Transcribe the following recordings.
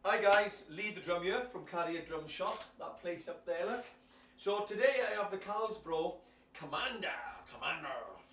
Hi guys, Lee the drum here from Cariad drum shop, that place up there, look. So today I have the Carlsbro Commander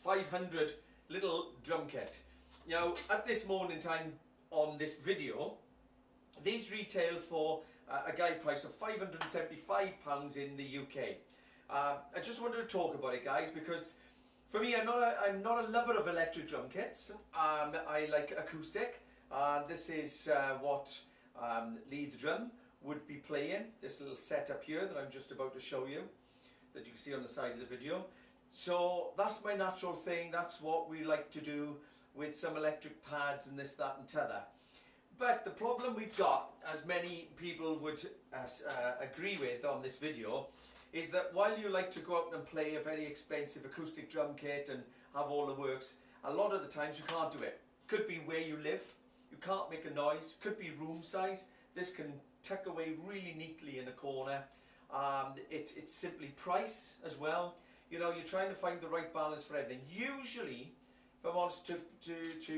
500 little drum kit. Now at this moment in time on this video, these retail for a guide price of £575 in the UK. I just wanted to talk about it, guys, because for me, I'm not a lover of electric drum kits. I like acoustic. This is what Lee the drum would be playing, this little setup here that I'm just about to show you, that you can see on the side of the video. So that's my natural thing, that's what we like to do with some electric pads and this, that and t'other. But the problem we've got, as many people would agree with on this video, is that while you like to go out and play a very expensive acoustic drum kit and have all the works, a lot of the times you can't do it. Could be where you live, you can't make a noise, could be room size. This can tuck away really neatly in a corner. It's simply price as well. You know, you're trying to find the right balance for everything. Usually, if I want to,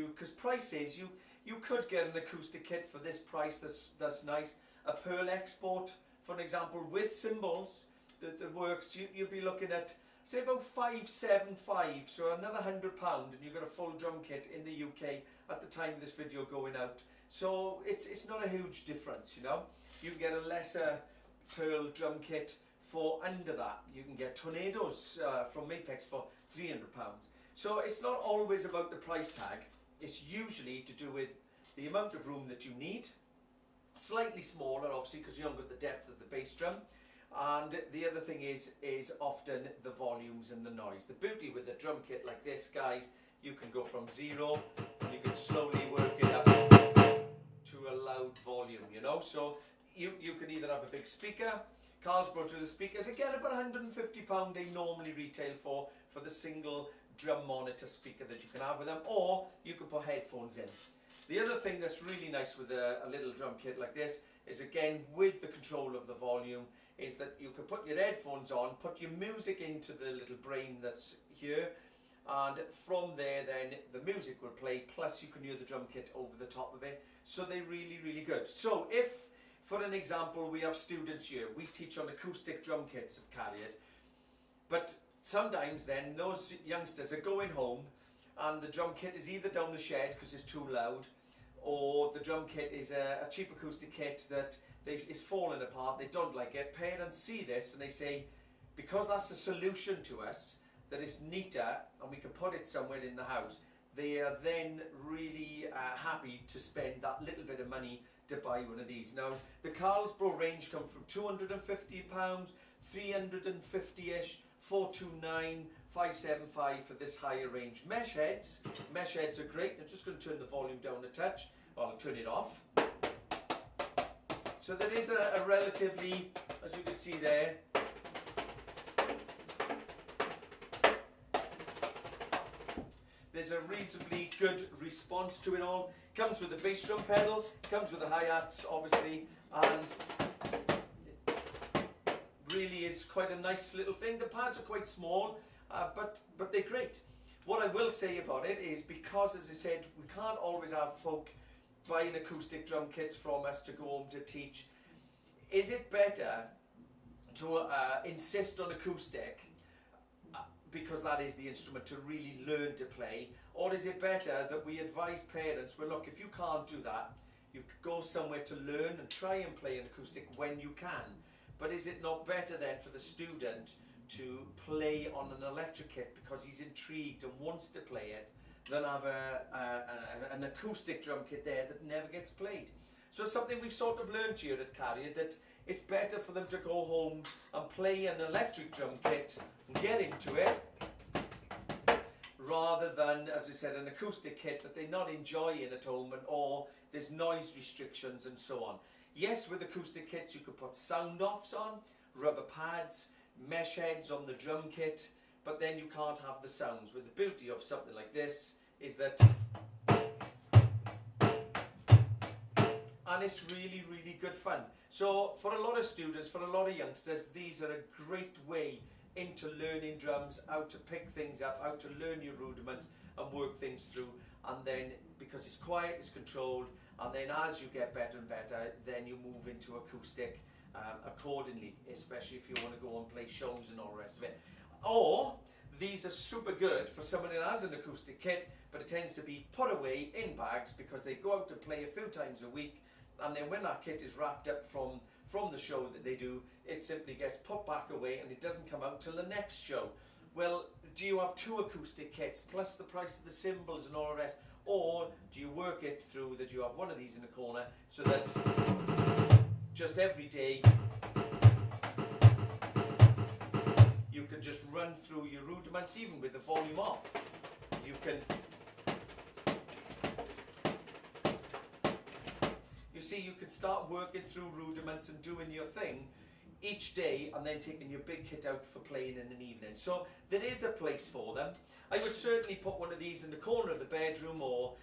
because price is, you could get an acoustic kit for this price that's nice. A Pearl Export, for an example, with cymbals that works, you'll be looking at, say, about £575, so another £100, and you've got a full drum kit in the UK at the time of this video going out. So it's not a huge difference, you know. You can get a lesser Pearl drum kit for under that. You can get Tornadoes from Apex for £300. So it's not always about the price tag. It's usually to do with the amount of room that you need. Slightly smaller, obviously, because you haven't got the depth of the bass drum. And the other thing is often the volumes and the noise. The beauty with a drum kit like this, guys, you can go from zero, you can slowly work it up to a loud volume, you know. So you can either have a big speaker, Carlsbro to the speakers, again about £150 they normally retail for the single drum monitor speaker that you can have with them, or you can put headphones in. The other thing that's really nice with a little drum kit like this is, again, with the control of the volume, is that you can put your headphones on, put your music into the little brain that's here, and from there then the music will play, plus you can hear the drum kit over the top of it. So they're really, really good. So if, for an example, we have students here, we teach on acoustic drum kits at Cariad, but sometimes then those youngsters are going home and the drum kit is either down the shed because it's too loud, or the drum kit is a cheap acoustic kit that is falling apart, they don't like it. Parents see this and they say, because that's a solution to us, that it's neater and we can put it somewhere in the house, they are then really happy to spend that little bit of money to buy one of these. Now, the Carlsbro range come from £250, 350-ish, 429, 575 for this higher range. Mesh heads are great. I'm just going to turn the volume down a touch, or I'll turn it off. So there is a relatively, as you can see there, there's a reasonably good response to it all. Comes with a bass drum pedal, comes with the hi-hats obviously, and really is quite a nice little thing. The pads are quite small, but they're great. What I will say about it is, because, as I said, we can't always have folk buying acoustic drum kits from us to go home to teach, is it better to insist on acoustic, because that is the instrument to really learn to play, or is it better that we advise parents, well look, if you can't do that, you go somewhere to learn and try and play an acoustic when you can, but is it not better then for the student to play on an electric kit because he's intrigued and wants to play it, than have an acoustic drum kit there that never gets played? So it's something we've sort of learned here at Cariad, that it's better for them to go home and play an electric drum kit and get into it, rather than, as I said, an acoustic kit that they're not enjoying at home, or there's noise restrictions and so on. Yes, with acoustic kits you could put sound offs on, rubber pads, mesh heads on the drum kit, but then you can't have the sounds. With the beauty of something like this is that, and it's really, really good fun. So for a lot of students, for a lot of youngsters, these are a great way into learning drums, how to pick things up, how to learn your rudiments and work things through. And then, because it's quiet, it's controlled, and then as you get better and better, then you move into acoustic accordingly, especially if you want to go and play shows and all the rest of it. Or these are super good for someone who has an acoustic kit, but it tends to be put away in bags because they go out to play a few times a week, and then when that kit is wrapped up from the show that they do, it simply gets put back away and it doesn't come out till the next show. Well, do you have 2 acoustic kits plus the price of the cymbals and all the rest, or do you work it through that you have one of these in the corner so that just every day you can just run through your rudiments even with the volume off? You can, you see, you can start working through rudiments and doing your thing each day, and then taking your big kit out for playing in an evening. So there is a place for them. I would certainly put one of these in the corner of the bedroom, or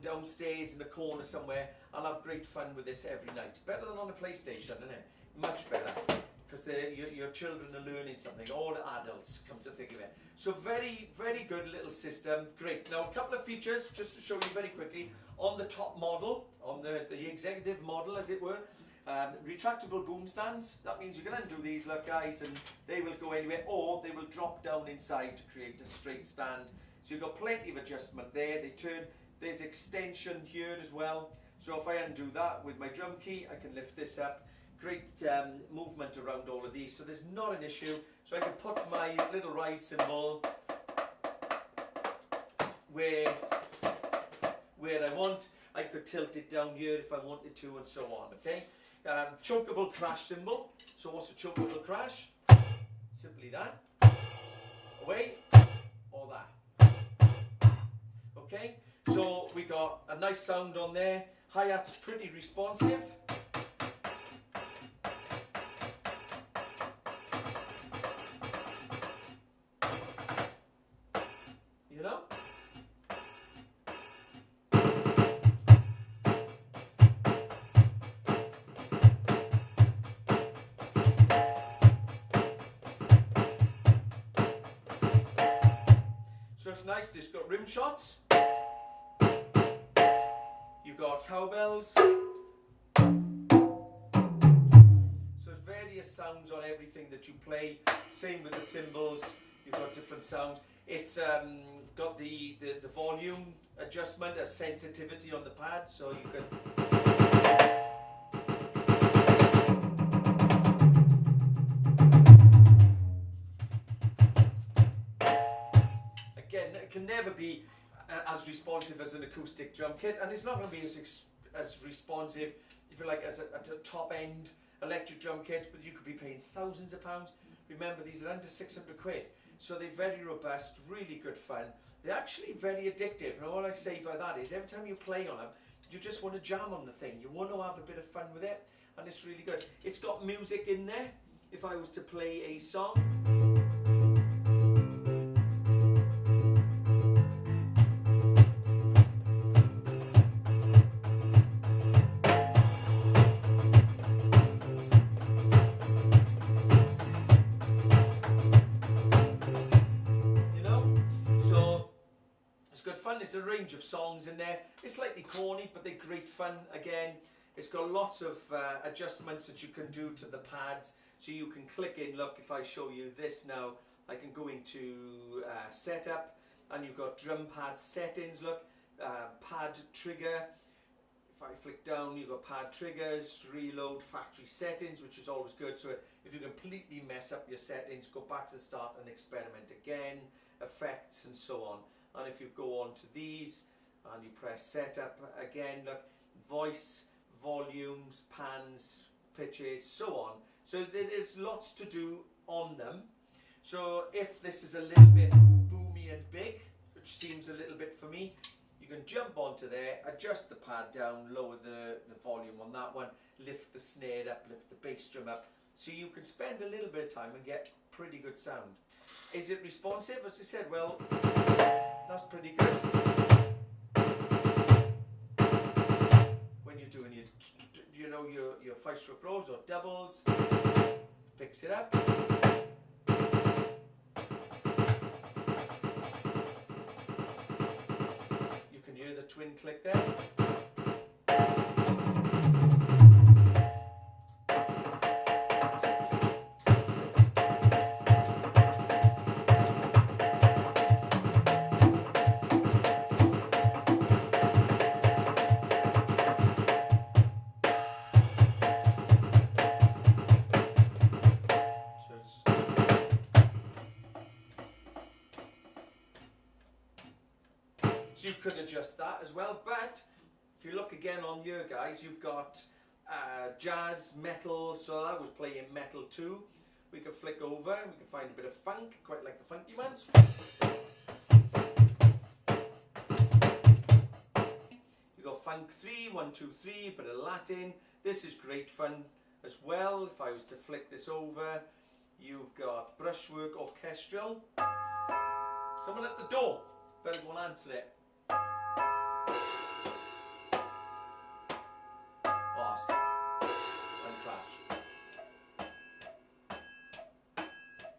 downstairs in the corner somewhere, and have great fun with this every night. Better than on a PlayStation, isn't it? Much better, because your children are learning something, or the adults, come to think of it. So very, very good little system. Great. Now a couple of features just to show you very quickly. On the top model, on the executive model as it were, retractable boom stands. That means you can undo these, look guys, and they will go anywhere, or they will drop down inside to create a straight stand. So you've got plenty of adjustment there. They turn, there's extension here as well. So if I undo that with my drum key, I can lift this up. Great movement around all of these, so there's not an issue. So I can put my little ride cymbal where I want. I could tilt it down here if I wanted to, and so on. Okay. Chokeable crash cymbal. So what's a chokeable crash? Simply that. Away or that. Okay. So we got a nice sound on there. Hi-hat's pretty responsive. You know? So it's nice. It's got rim shots. You've got cowbells. So there's various sounds on everything that you play. Same with the cymbals. You've got different sounds. It's got the volume adjustment, a sensitivity on the pad, so you can. Again, it can never be as responsive as an acoustic drum kit, and it's not going to be as responsive, if you like, as a top end electric drum kit, but you could be paying thousands of pounds. Remember, these are under 600 quid, so they're very robust, really good fun. They're actually very addictive, and all I say by that is every time you play on them, you just want to jam on the thing. You want to have a bit of fun with it, and it's really good. It's got music in there. If I was to play a song, there's a range of songs in there. It's slightly corny, but they're great fun. Again, it's got lots of adjustments that you can do to the pads, so you can click in. Look, if I show you this now, I can go into setup, and you've got drum pad settings. Look, pad trigger. If I flick down, you've got pad triggers, reload, factory settings, which is always good. So if you completely mess up your settings, go back to the start and experiment again. Effects and so on. And if you go on to these and you press setup again, look, voice, volumes, pans, pitches, so on. So there's lots to do on them. So if this is a little bit boomy and big, which seems a little bit for me, you can jump onto there, adjust the pad down, lower the volume on that one, lift the snare up, lift the bass drum up. So you can spend a little bit of time and get pretty good sound. Is it responsive? As I said, well, that's pretty good. When you're doing your 5-stroke rolls or doubles, picks it up. You can hear the twin click there. you could adjust that as well, but if you look again on here, guys, you've got jazz, metal, so I was playing metal too. We can flick over, we can find a bit of funk, quite like the funky ones. You got funk 3, 1, 2, 3, bit of Latin. This is great fun as well. If I was to flick this over, you've got brushwork, orchestral. Someone at the door, better go and answer it.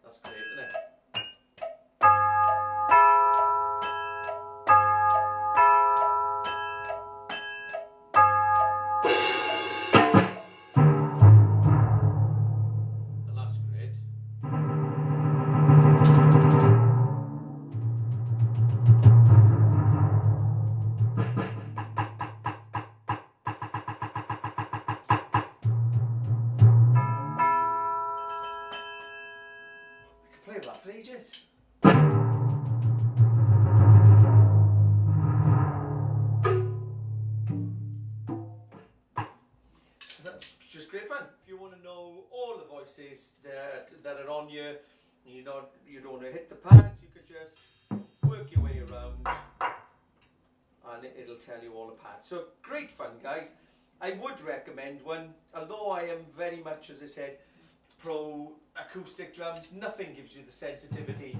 That's great, isn't it? And that's great. Play with that for ages. So that's just great fun. If you want to know all the voices that are on you, you don't want to hit the pads, you could just work your way around and it'll tell you all the pads. So great fun, guys. I would recommend one, although I am very much, as I said, pro acoustic drums. Nothing gives you the sensitivity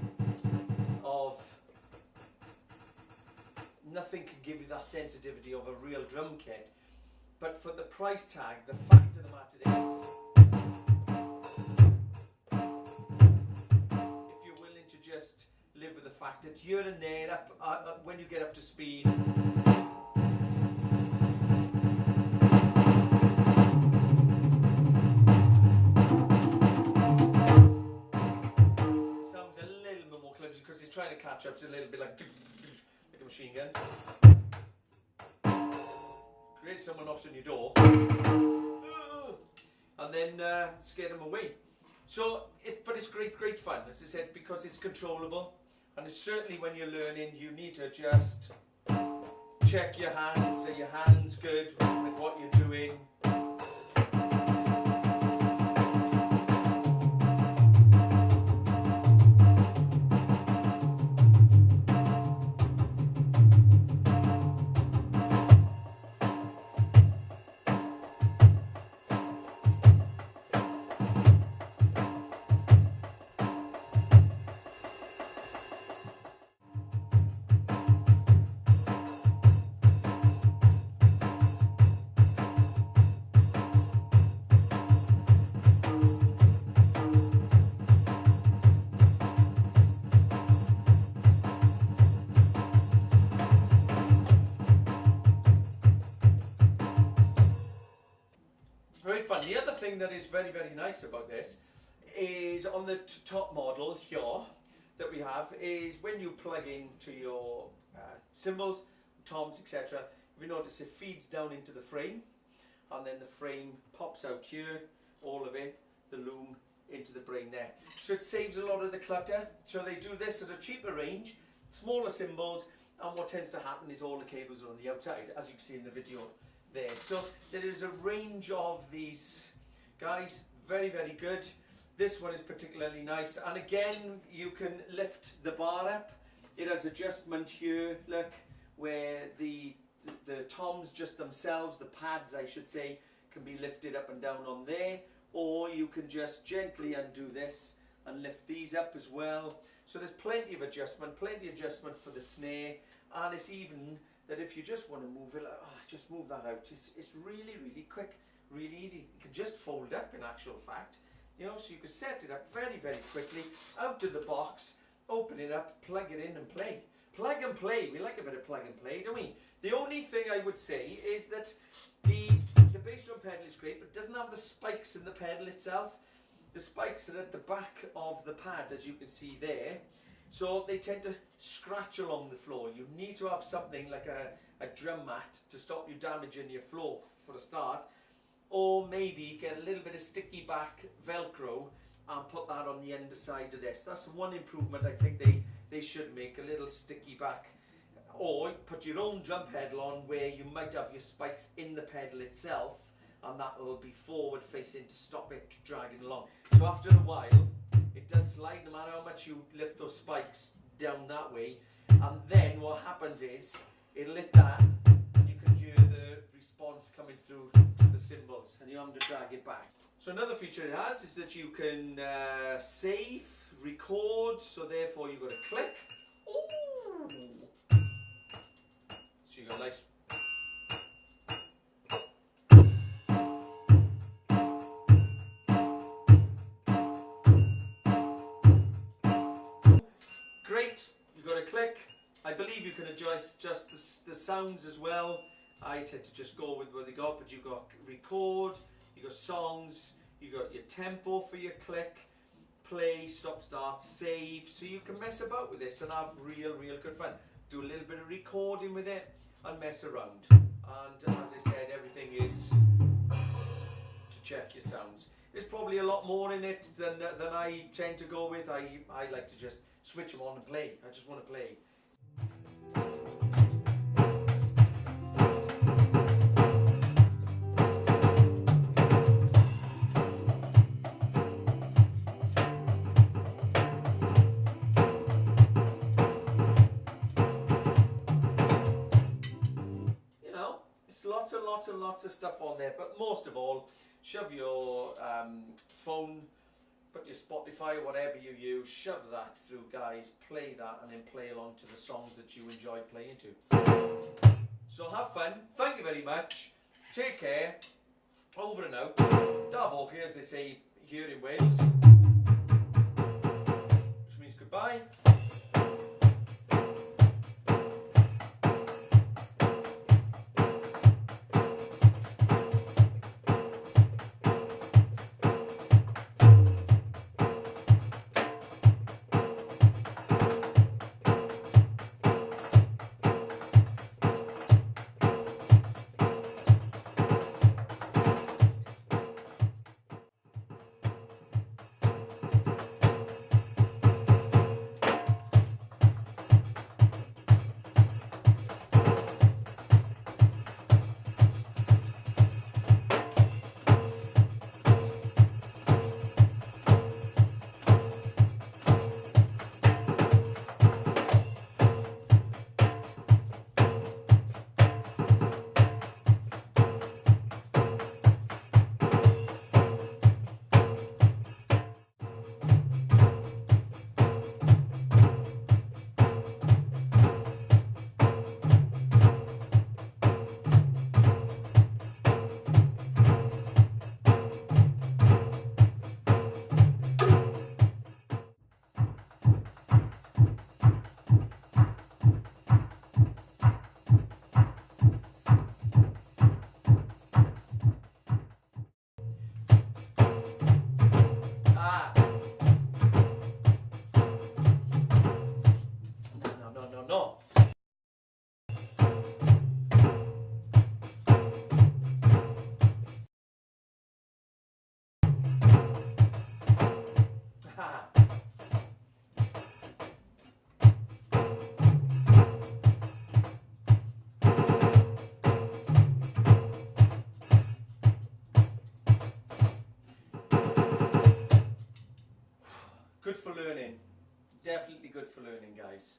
of, nothing can give you that sensitivity of a real drum kit. But for the price tag, the fact of the matter is, if you're willing to just live with the fact that here and there, when you get up to speed, because he's trying to catch up, it's a little bit like a machine gun. Great, someone knocks on your door and then scare them away. So, but it's great fun, as I said, because it's controllable, and it's certainly when you're learning, you need to just check your hands, are your hands good with what you're doing. Great fun. The other thing that is very nice about this is on the top model here that we have is when you plug into your cymbals, toms, etc. If you notice, it feeds down into the frame, and then the frame pops out here, all of it, the loom into the brain there. So it saves a lot of the clutter. So they do this at a cheaper range, smaller cymbals, and what tends to happen is all the cables are on the outside, as you can see in the video there. So there is a range of these guys, very good. This one is particularly nice, and again you can lift the bar up. It has adjustment here, look, where the toms just themselves, the pads I should say, can be lifted up and down on there, or you can just gently undo this and lift these up as well. So there's plenty of adjustment for the snare, and it's even that if you just want to move it, just move that out. It's really quick, really easy. You can just fold up in actual fact, you know, so you can set it up very quickly, out of the box, open it up, plug it in and play. Plug and play, we like a bit of plug and play, don't we? The only thing I would say is that the bass drum pedal is great, but it doesn't have the spikes in the pedal itself. The spikes are at the back of the pad, as you can see there. So they tend to scratch along the floor. You need to have something like a drum mat to stop you damaging your floor for a start, or maybe get a little bit of sticky back Velcro and put that on the underside of this. That's one improvement I think they should make, a little sticky back or put your own drum pedal on where you might have your spikes in the pedal itself, and that will be forward facing to stop it dragging along. So after a while it does slide no matter how much you lift those spikes down that way, and then what happens is it'll hit that and you can hear the response coming through to the cymbals, and you have to drag it back. So another feature it has is that you can save, record, so therefore you've got a click. Ooh. So you got a nice. Great, you got a click. I believe you can adjust just the sounds as well. I tend to just go with what they got, but you've got record, you've got songs, you've got your tempo for your click, play, stop, start, save. So you can mess about with this and have real good fun. Do a little bit of recording with it and mess around. And as I said, everything is to check your sounds. There's probably a lot more in it than I tend to go with. I like to just switch them on and play. I just want to play. You know, it's lots and lots of stuff on there, but most of all, shove your phone, put your Spotify or whatever you use, shove that through, guys, play that, and then play along to the songs that you enjoy playing to. So have fun, thank you very much, take care, over and out. Double, as they say here in Wales, which means goodbye. Good for learning. Definitely good for learning, guys.